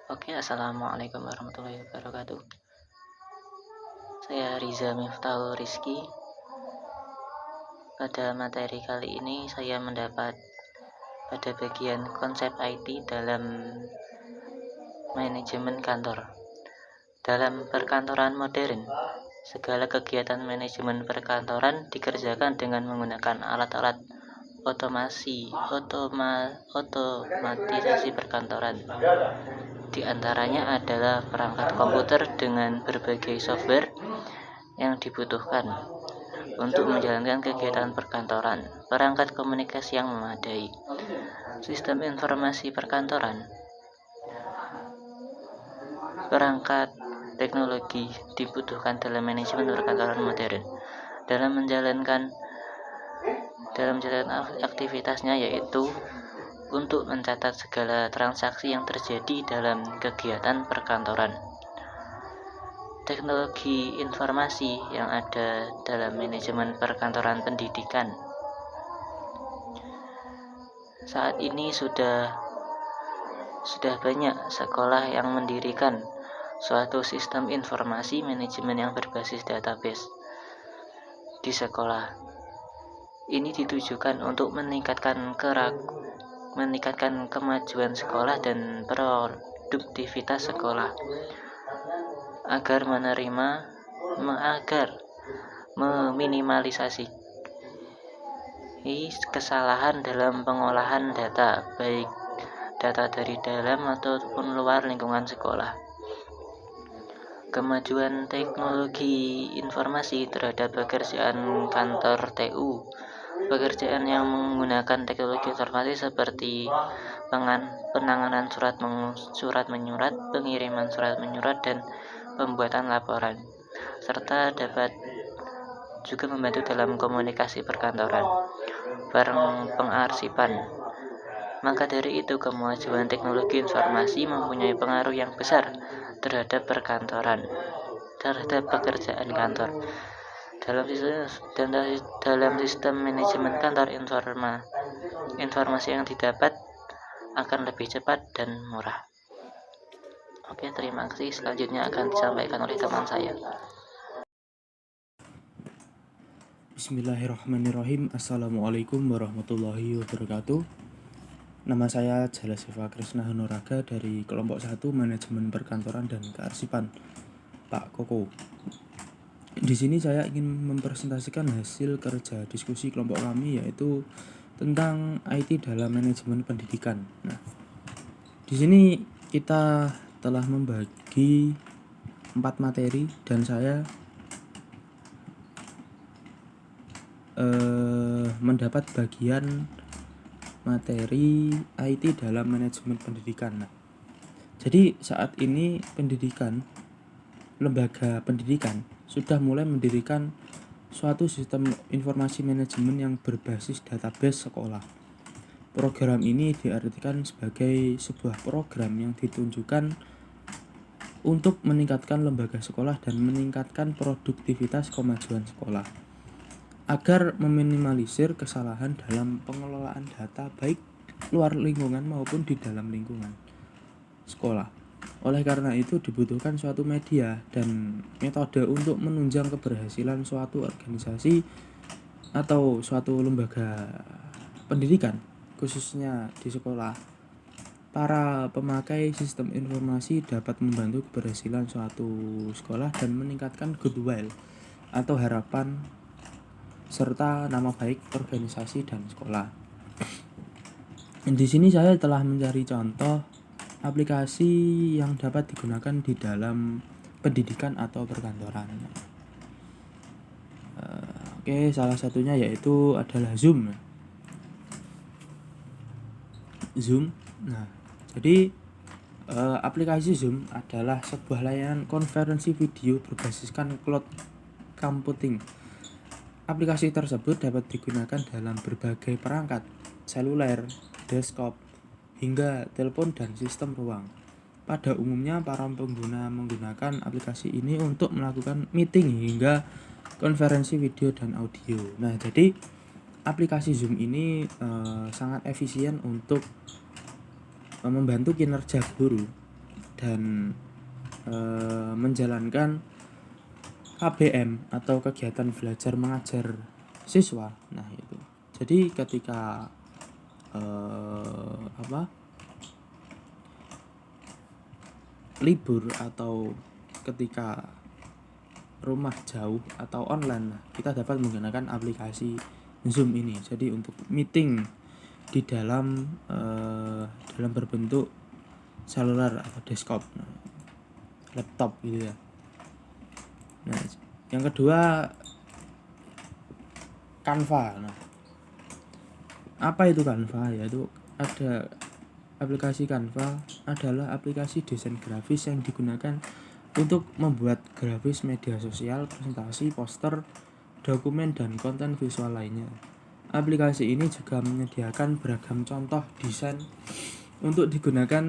Oke, assalamualaikum warahmatullahi wabarakatuh. Saya Riza Miftahul Rizky. Pada materi kali ini saya mendapat pada bagian konsep IT dalam manajemen kantor. Dalam perkantoran modern, segala kegiatan manajemen perkantoran dikerjakan dengan menggunakan alat-alat otomatisasi perkantoran. Di antaranya adalah perangkat komputer dengan berbagai software yang dibutuhkan untuk menjalankan kegiatan perkantoran, perangkat komunikasi yang memadai, sistem informasi perkantoran, perangkat teknologi dibutuhkan dalam manajemen perkantoran modern. Dalam menjalankan aktivitasnya, yaitu untuk mencatat segala transaksi yang terjadi dalam kegiatan perkantoran. Teknologi informasi yang ada dalam manajemen perkantoran pendidikan. Saat ini sudah banyak sekolah yang mendirikan suatu sistem informasi manajemen yang berbasis database di sekolah. Ini ditujukan untuk meningkatkan kemajuan sekolah dan produktivitas sekolah agar meminimalisasi kesalahan dalam pengolahan data, baik data dari dalam ataupun luar lingkungan sekolah. Kemajuan teknologi informasi terhadap pekerjaan kantor TU. Pekerjaan yang menggunakan teknologi informasi seperti penanganan surat menyurat, pengiriman surat menyurat, dan pembuatan laporan, serta dapat juga membantu dalam komunikasi perkantoran, pengarsipan. Maka dari itu, kemajuan teknologi informasi mempunyai pengaruh yang besar terhadap perkantoran, terhadap pekerjaan kantor. Dalam sistem manajemen kantor, informasi yang didapat akan lebih cepat dan murah. Oke, terima kasih. Selanjutnya akan disampaikan oleh teman saya. Bismillahirrahmanirrahim. Assalamualaikum warahmatullahi wabarakatuh. Nama saya Jalasiva Krisna Honoraga dari kelompok 1 Manajemen Perkantoran dan Kearsipan, Pak Koko. Di sini saya ingin mempresentasikan hasil kerja diskusi kelompok kami, yaitu tentang IT dalam manajemen pendidikan. Nah, di sini kita telah membagi 4 materi dan saya mendapat bagian materi IT dalam manajemen pendidikan. Nah, jadi saat ini lembaga pendidikan sudah mulai mendirikan suatu sistem informasi manajemen yang berbasis database sekolah. Program ini diartikan sebagai sebuah program yang ditunjukkan untuk meningkatkan lembaga sekolah dan meningkatkan produktivitas kemajuan sekolah, agar meminimalisir kesalahan dalam pengelolaan data baik luar lingkungan maupun di dalam lingkungan sekolah. Oleh karena itu dibutuhkan suatu media dan metode untuk menunjang keberhasilan suatu organisasi atau suatu lembaga pendidikan, khususnya di sekolah. Para pemakai sistem informasi dapat membantu keberhasilan suatu sekolah dan meningkatkan goodwill atau harapan serta nama baik organisasi dan sekolah. Di sini saya telah mencari contoh aplikasi yang dapat digunakan di dalam pendidikan atau perkantoran. Salah satunya yaitu adalah Zoom. Nah, jadi aplikasi Zoom adalah sebuah layanan konferensi video berbasiskan cloud computing. Aplikasi tersebut dapat digunakan dalam berbagai perangkat seluler, desktop, hingga telepon dan sistem ruang. Pada umumnya para pengguna menggunakan aplikasi ini untuk melakukan meeting hingga konferensi video dan audio. Nah, jadi aplikasi Zoom ini sangat efisien untuk membantu kinerja guru dan menjalankan KBM atau kegiatan belajar mengajar siswa. Nah itu. Jadi ketika libur atau ketika rumah jauh atau online, kita dapat menggunakan aplikasi Zoom ini. Jadi untuk meeting di dalam berbentuk seluler atau desktop, laptop gitu ya. Nah, yang kedua Canva. Nah, apa itu Canva? Yaitu ada aplikasi Canva adalah aplikasi desain grafis yang digunakan untuk membuat grafis media sosial, presentasi, poster, dokumen, dan konten visual lainnya. Aplikasi ini juga menyediakan beragam contoh desain untuk digunakan.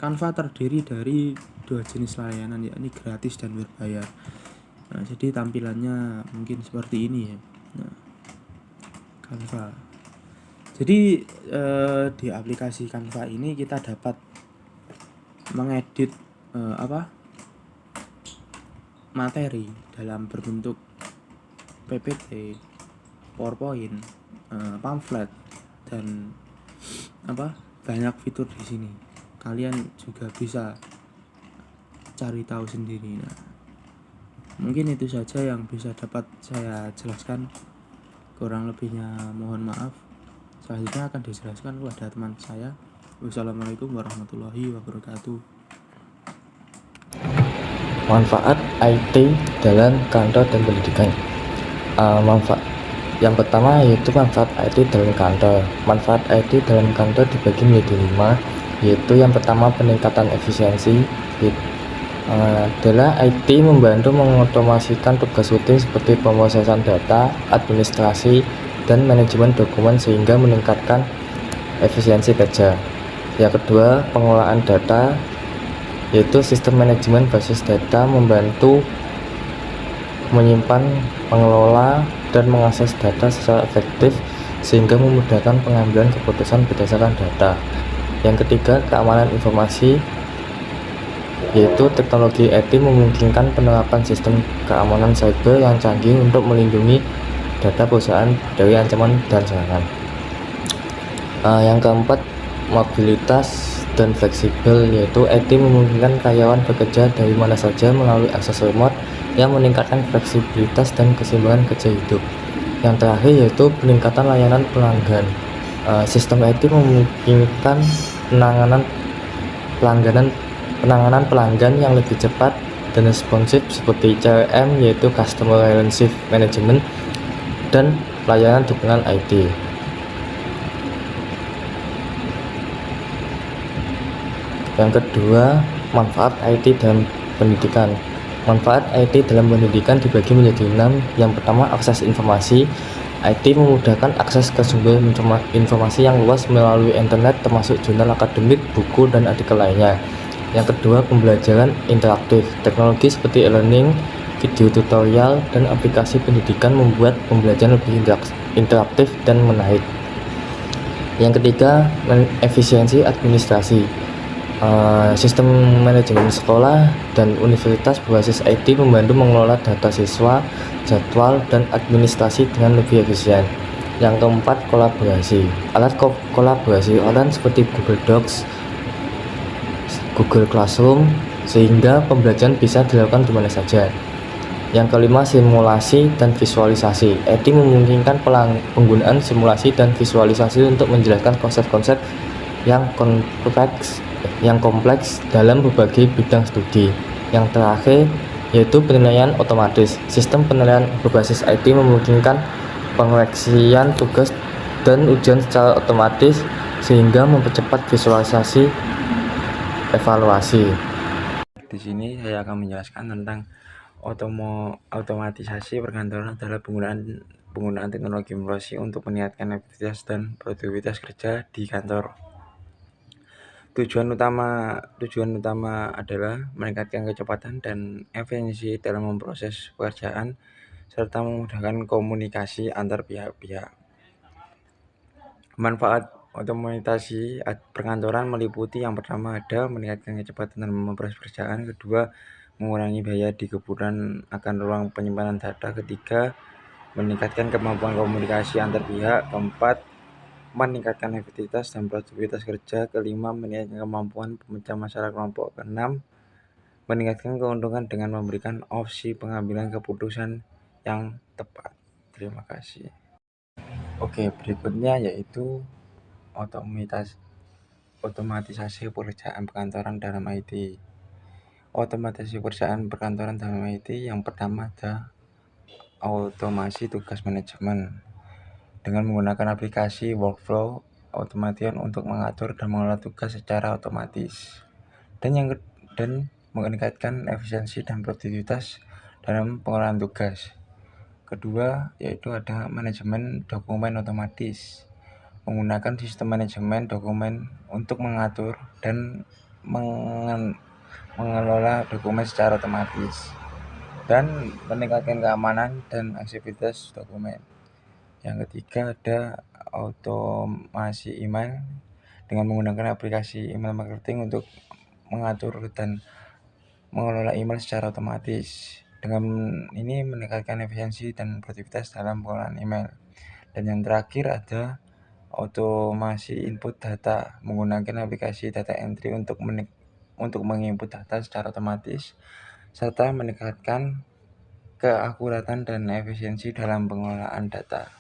Canva terdiri dari 2 jenis layanan, yakni gratis dan berbayar. Nah, jadi tampilannya mungkin seperti ini ya. Nah, Canva. Jadi di aplikasi Canva ini kita dapat mengedit materi dalam berbentuk PPT, PowerPoint, pamflet, dan banyak fitur di sini. Kalian juga bisa cari tahu sendiri. Nah, mungkin itu saja yang bisa dapat saya jelaskan. Kurang lebihnya mohon maaf. Selanjutnya akan dijelaskan kepada teman saya. Wassalamualaikum warahmatullahi wabarakatuh. Manfaat IT dalam kantor dan pendidikan. Yang pertama yaitu manfaat IT dalam kantor. Manfaat IT dalam kantor dibagi menjadi 5, yaitu yang pertama peningkatan efisiensi. Adalah IT membantu mengotomasikan tugas rutin seperti pemrosesan data, administrasi, dan manajemen dokumen sehingga meningkatkan efisiensi kerja. Yang kedua, pengelolaan data, yaitu sistem manajemen basis data membantu menyimpan, mengelola, dan mengakses data secara efektif sehingga memudahkan pengambilan keputusan berdasarkan data. Yang ketiga, keamanan informasi, yaitu teknologi IT memungkinkan penerapan sistem keamanan cyber yang canggih untuk melindungi data perusahaan dari ancaman dan serangan. Yang keempat, mobilitas dan fleksibel, yaitu IT memungkinkan karyawan bekerja dari mana saja melalui akses remote yang meningkatkan fleksibilitas dan keseimbangan kerja hidup. Yang terakhir yaitu peningkatan layanan pelanggan. Sistem IT memungkinkan penanganan pelanggan yang lebih cepat dan responsif seperti CRM, yaitu Customer Relationship Management, dan layanan dukungan IT. Yang kedua, manfaat IT dalam pendidikan. Manfaat IT dalam pendidikan dibagi menjadi 6. Yang pertama, akses informasi. IT memudahkan akses ke sumber informasi yang luas melalui internet, termasuk jurnal akademik, buku, dan artikel lainnya. Yang kedua, pembelajaran interaktif. Teknologi seperti e-learning, video tutorial, dan aplikasi pendidikan membuat pembelajaran lebih interaktif dan menarik. Yang ketiga, efisiensi administrasi. Sistem manajemen sekolah dan universitas berbasis IT membantu mengelola data siswa, jadwal, dan administrasi dengan lebih efisien. Yang keempat, kolaborasi. Alat kolaborasi online seperti Google Docs, Google Classroom, sehingga pembelajaran bisa dilakukan di mana saja. Yang kelima, simulasi dan visualisasi. IT memungkinkan penggunaan simulasi dan visualisasi untuk menjelaskan konsep-konsep yang kompleks dalam berbagai bidang studi. Yang terakhir yaitu penilaian otomatis. Sistem penilaian berbasis IT memungkinkan pengoreksian tugas dan ujian secara otomatis sehingga mempercepat visualisasi evaluasi. Di sini saya akan menjelaskan tentang otomatisasi perkantoran adalah penggunaan teknologi informasi untuk meningkatkan efektivitas dan produktivitas kerja di kantor. Tujuan utama adalah meningkatkan kecepatan dan efisiensi dalam memproses pekerjaan serta memudahkan komunikasi antar pihak-pihak. Manfaat Otomatisasi perkantoran meliputi yang pertama ada meningkatkan kecepatan dalam memproses pekerjaan, kedua mengurangi biaya di kuburan akan ruang penyimpanan data, ketiga meningkatkan kemampuan komunikasi antar pihak, keempat meningkatkan efektivitas dan produktivitas kerja, kelima meningkatkan kemampuan pemecah masalah kelompok, keenam meningkatkan keuntungan dengan memberikan opsi pengambilan keputusan yang tepat. Terima kasih. Oke, berikutnya yaitu otomatisasi pekerjaan perkantoran dalam IT. Otomatisasi pekerjaan perkantoran dalam IT yang pertama ada otomasi tugas manajemen dengan menggunakan aplikasi workflow automation untuk mengatur dan mengelola tugas secara otomatis dan meningkatkan efisiensi dan produktivitas dalam pengelolaan tugas. Kedua yaitu ada manajemen dokumen otomatis menggunakan sistem manajemen dokumen untuk mengatur dan mengelola dokumen secara otomatis dan meningkatkan keamanan dan aksesibilitas dokumen. Yang ketiga ada otomasi email dengan menggunakan aplikasi email marketing untuk mengatur dan mengelola email secara otomatis. Dengan ini meningkatkan efisiensi dan produktivitas dalam pengelolaan email. Dan yang terakhir ada otomasi input data menggunakan aplikasi data entry untuk menginput data secara otomatis serta meningkatkan keakuratan dan efisiensi dalam pengelolaan data.